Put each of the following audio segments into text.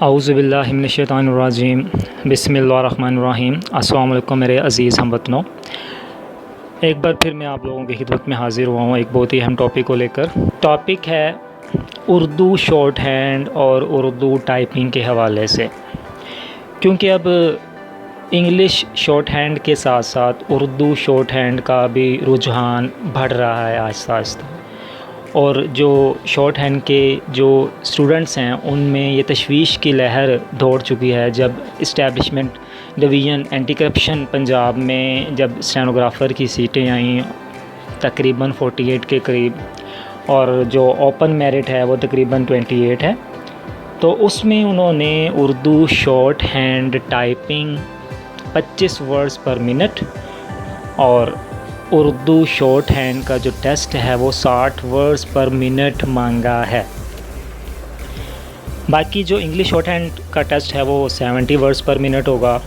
اعوذ باللہ من الشیطان الرجیم بسم اللہ الرحمن الرحیم۔ السلام علیکم میرے عزیز ہم وطنوں، ایک بار پھر میں آپ لوگوں کی خدمت میں حاضر ہوا ہوں ایک بہت ہی اہم ٹاپک کو لے کر۔ ٹاپک ہے اردو شارٹ ہینڈ اور اردو ٹائپنگ کے حوالے سے، کیونکہ اب انگلش شارٹ ہینڈ کے ساتھ ساتھ اردو شارٹ ہینڈ کا بھی رجحان بڑھ رہا ہے آہستہ آہستہ، اور جو شارٹ ہینڈ کے جو اسٹوڈنٹس ہیں ان میں یہ تشویش کی لہر دوڑ چکی ہے۔ جب establishment division anti corruption Punjab میں جب اسٹینوگرافر کی سیٹیں آئیں تقریباً 48 کے قریب، اور جو اوپن میرٹ ہے وہ تقریباً 28 ہے، تو اس میں انہوں نے Urdu short hand typing 25 words per minute اور اردو شارٹ ہینڈ کا جو ٹیسٹ ہے وہ 60 ورڈز پر منٹ مانگا ہے۔ باقی جو انگلش شارٹ ہینڈ کا ٹیسٹ ہے وہ 70 ورڈز پر منٹ ہوگا،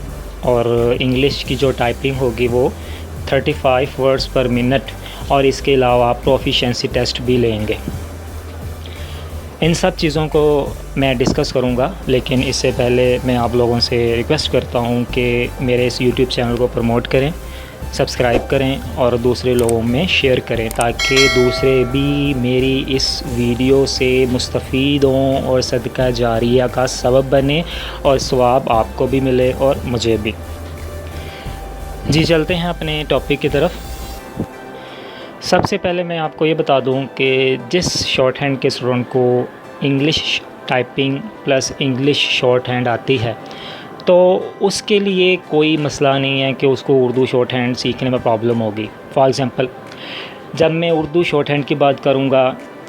اور انگلش کی جو ٹائپنگ ہوگی وہ 35 ورڈز پر منٹ، اور اس کے علاوہ آپ پروفیشنسی ٹیسٹ بھی لیں گے۔ ان سب چیزوں کو میں ڈسکس کروں گا، لیکن اس سے پہلے میں آپ لوگوں سے ریکویسٹ کرتا ہوں کہ میرے اس یوٹیوب چینل کو پروموٹ کریں، سبسکرائب کریں اور دوسرے لوگوں میں شیئر کریں، تاکہ دوسرے بھی میری اس ویڈیو سے مستفید ہوں اور صدقہ جاریہ کا سبب بنے، اور ثواب آپ کو بھی ملے اور مجھے بھی۔ جی چلتے ہیں اپنے ٹاپک کی طرف۔ سب سے پہلے میں آپ کو یہ بتا دوں کہ جس شارٹ ہینڈ کے اسٹوڈنٹ کو English typing plus English short hand آتی ہے تو اس کے لیے کوئی مسئلہ نہیں ہے کہ اس کو اردو شارٹ ہینڈ سیکھنے میں پرابلم ہوگی۔ فار ایگزامپل، جب میں اردو شارٹ ہینڈ کی بات کروں گا،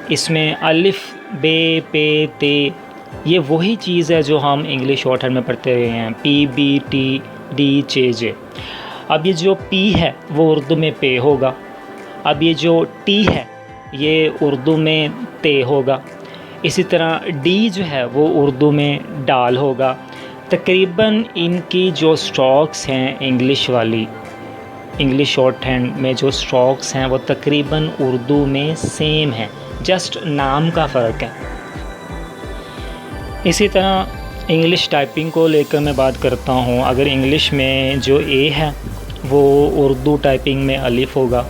اس میں الف بے پے تے یہ وہی چیز ہے جو ہم انگلش شارٹ ہینڈ میں پڑھتے رہے ہیں، پی بی ٹی ڈی چے جے۔ اب یہ جو پی ہے وہ اردو میں پے ہوگا، اب یہ جو ٹی ہے یہ اردو میں تے ہوگا، اسی طرح ڈی جو ہے وہ اردو میں ڈال ہوگا۔ تقریباً ان کی جو اسٹروکس ہیں انگلش والی، انگلش شارٹ ہینڈ میں جو اسٹروکس ہیں وہ تقریباً اردو میں سیم ہیں، جسٹ نام کا فرق ہے۔ اسی طرح انگلش ٹائپنگ کو لے کر میں بات کرتا ہوں، اگر انگلش میں جو اے ہے وہ اردو ٹائپنگ میں الف ہوگا،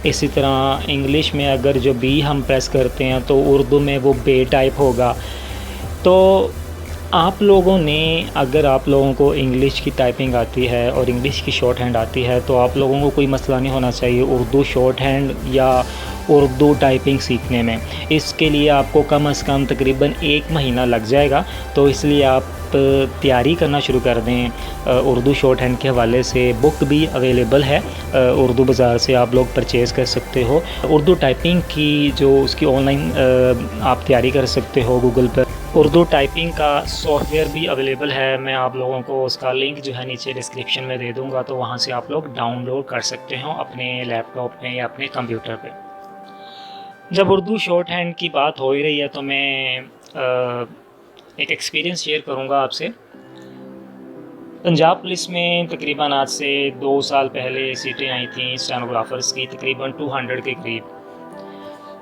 اسی طرح انگلش میں اگر جو بی ہم پریس کرتے ہیں تو اردو میں وہ بے ٹائپ ہوگا۔ تو آپ لوگوں نے، اگر آپ لوگوں کو انگلش کی ٹائپنگ آتی ہے اور انگلش کی شارٹ ہینڈ آتی ہے تو آپ لوگوں کو کوئی مسئلہ نہیں ہونا چاہیے اردو شارٹ ہینڈ یا اردو ٹائپنگ سیکھنے میں۔ اس کے لیے آپ کو کم از کم تقریباً 1 مہینہ لگ جائے گا، تو اس لیے آپ تیاری کرنا شروع کر دیں۔ اردو شارٹ ہینڈ کے حوالے سے بک بھی اویلیبل ہے، اردو بازار سے آپ لوگ پرچیز کر سکتے ہو۔ اردو ٹائپنگ کی جو اس کی آن لائن آپ تیاری کر سکتے ہو گوگل پر۔ اردو ٹائپنگ کا سافٹ ویئر بھی اویلیبل ہے، میں آپ لوگوں کو اس کا لنک جو ہے نیچے ڈسکرپشن میں دے دوں گا، تو وہاں سے آپ لوگ ڈاؤن لوڈ کر سکتے ہو اپنے لیپ ٹاپ میں یا اپنے کمپیوٹر پہ۔ جب اردو شارٹ ہینڈ کی بات ہو ہی رہی ہے تو میں ایک ایکسپیرینس شیئر کروں گا آپ سے۔ پنجاب پولیس میں تقریباً آج سے 2 سال پہلے سیٹیں آئی تھیں اسٹینوگرافرس کی، تقریباً 200 کے قریب،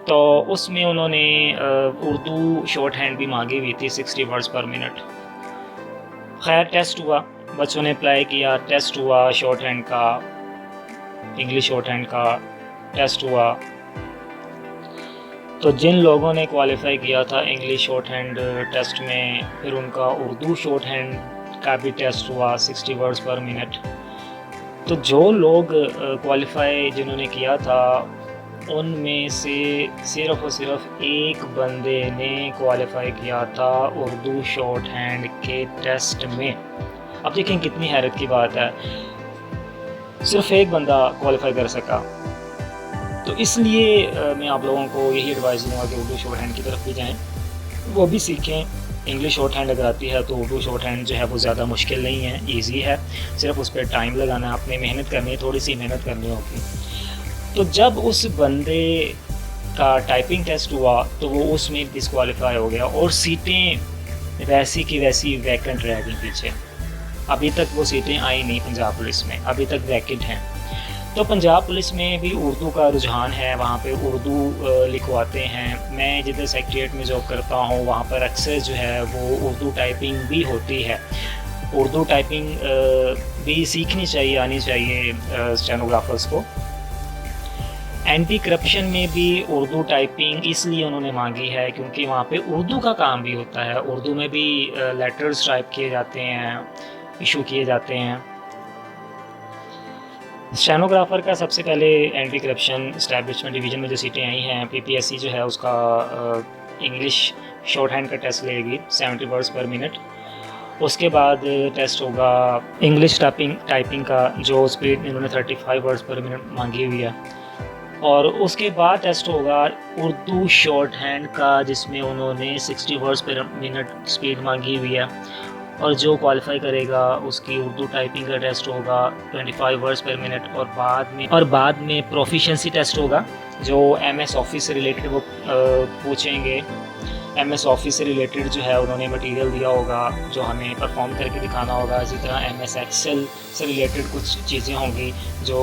تو اس میں انہوں نے اردو شارٹ ہینڈ بھی مانگی ہوئی تھی 60 ورڈز پر منٹ۔ خیر ٹیسٹ ہوا، بچوں نے اپلائی کیا، ٹیسٹ ہوا شارٹ ہینڈ کا، انگلش شارٹ ہینڈ کا ٹیسٹ ہوا، تو جن لوگوں نے کوالیفائی کیا تھا انگلش شارٹ ہینڈ ٹیسٹ میں، پھر ان کا اردو شارٹ ہینڈ کا بھی ٹیسٹ ہوا 60 ورڈز پر منٹ۔ تو جو لوگ کوالیفائی جنہوں نے کیا تھا ان میں سے صرف اور صرف ایک بندے نے کوالیفائی کیا تھا اردو شارٹ ہینڈ کے ٹیسٹ میں۔ اب دیکھیں کتنی حیرت کی بات ہے، صرف ایک بندہ کوالیفائی کر سکا۔ تو اس لیے میں آپ لوگوں کو یہی ایڈوائز دوں گا کہ اردو شارٹ ہینڈ کی طرف بھی جائیں، وہ بھی سیکھیں۔ انگلش شارٹ ہینڈ اگر آتی ہے تو اردو شارٹ ہینڈ جو ہے وہ زیادہ مشکل نہیں ہے، ایزی ہے، صرف اس پہ ٹائم لگانا ہے، اپنے محنت کرنی ہے، تھوڑی سی محنت کرنی ہوگی۔ تو جب اس بندے کا ٹائپنگ ٹیسٹ ہوا تو وہ اس میں ڈسکوالیفائی ہو گیا، اور سیٹیں ویسی کی ویسی ویکنٹ رہ گئی پیچھے۔ ابھی تک وہ سیٹیں آئی نہیں پنجاب پولیس میں، ابھی تک ویکنٹ ہیں۔ تو پنجاب پولیس میں بھی اردو کا رجحان ہے، وہاں پہ اردو لکھواتے ہیں۔ میں جدھر سیکریٹریٹ میں جاب کرتا ہوں وہاں پر اکثر جو ہے وہ اردو ٹائپنگ بھی ہوتی ہے۔ اردو ٹائپنگ بھی سیکھنی چاہیے، آنی چاہیے اسٹینوگرافرس کو۔ اینٹی کرپشن میں بھی اردو ٹائپنگ اس لیے انہوں نے مانگی ہے کیونکہ وہاں پہ اردو کا کام بھی ہوتا ہے، اردو میں بھی لیٹرز ٹائپ کیے جاتے ہیں، ایشو کیے جاتے ہیں۔ اسٹینوگرافر کا سب سے پہلے اینٹی کرپشن اسٹیبلشمنٹ ڈویژن میں جو سیٹیں آئی ہیں، پی پی ایس سی جو ہے اس کا انگلش شارٹ ہینڈ کا ٹیسٹ لے گی 70 ورڈز پر منٹ۔ اس کے بعد ٹیسٹ ہوگا انگلش ٹائپنگ کا، جو اسپیڈ انہوں نے 35 ورڈز پر منٹ مانگی ہوئی ہے۔ اور اس کے بعد ٹیسٹ ہوگا اردو شارٹ ہینڈ کا، جس میں انہوں نے 60 ورڈز پر منٹ اسپیڈ مانگی ہوئی ہے، اور جو کوالیفائی کرے گا اس کی اردو ٹائپنگ کا ٹیسٹ ہوگا 25 ورڈز پر منٹ، اور بعد میں پروفیشنسی ٹیسٹ ہوگا جو ایم ایس آفس سے ریلیٹڈ وہ پوچھیں گے۔ ایم ایس آفس سے ریلیٹڈ جو ہے انہوں نے مٹیریل دیا ہوگا جو ہمیں پرفارم کر کے دکھانا ہوگا۔ اسی طرح ایم ایس ایکسل سے ریلیٹڈ کچھ چیزیں ہوں گی جو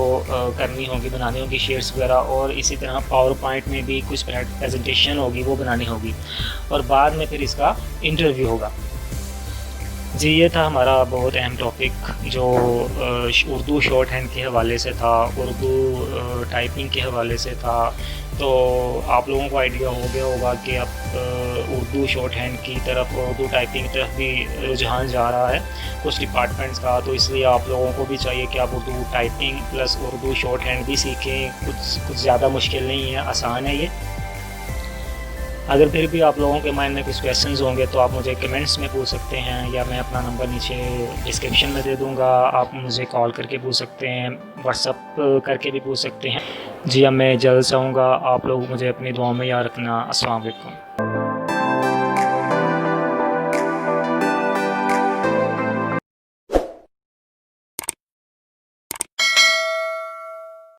کرنی ہوں گی، بنانی ہوں گی، شیٹس وغیرہ، اور اسی طرح پاور پوائنٹ میں بھی کچھ پریزنٹیشن ہوگی وہ بنانی ہوگی، اور بعد میں پھر اس کا انٹرویو ہوگا۔ جی یہ تھا ہمارا بہت اہم ٹاپک جو اردو شارٹ ہینڈ کے حوالے سے تھا، اردو ٹائپنگ کے حوالے سے تھا۔ تو آپ لوگوں کو آئیڈیا ہو گیا ہوگا کہ اب اردو شارٹ ہینڈ کی طرف، اردو ٹائپنگ کی طرف بھی رجحان جا رہا ہے کچھ ڈپارٹمنٹس کا، تو اس لیے آپ لوگوں کو بھی چاہیے کہ آپ Urdu typing plus Urdu short hand بھی سیکھیں۔ کچھ زیادہ مشکل نہیں ہے، آسان ہے یہ۔ اگر پھر بھی آپ لوگوں کے مائنڈ میں کچھ کویسچنز ہوں گے تو آپ مجھے کمنٹس میں پوچھ سکتے ہیں، یا میں اپنا نمبر نیچے ڈسکرپشن میں دے دوں گا، آپ مجھے کال کر کے پوچھ سکتے ہیں، واٹس اپ کر کے بھی پوچھ سکتے ہیں۔ جی اب میں جلد چاہوں گا آپ لوگ مجھے اپنی دعاؤں میں یاد رکھنا۔ السلام علیکم۔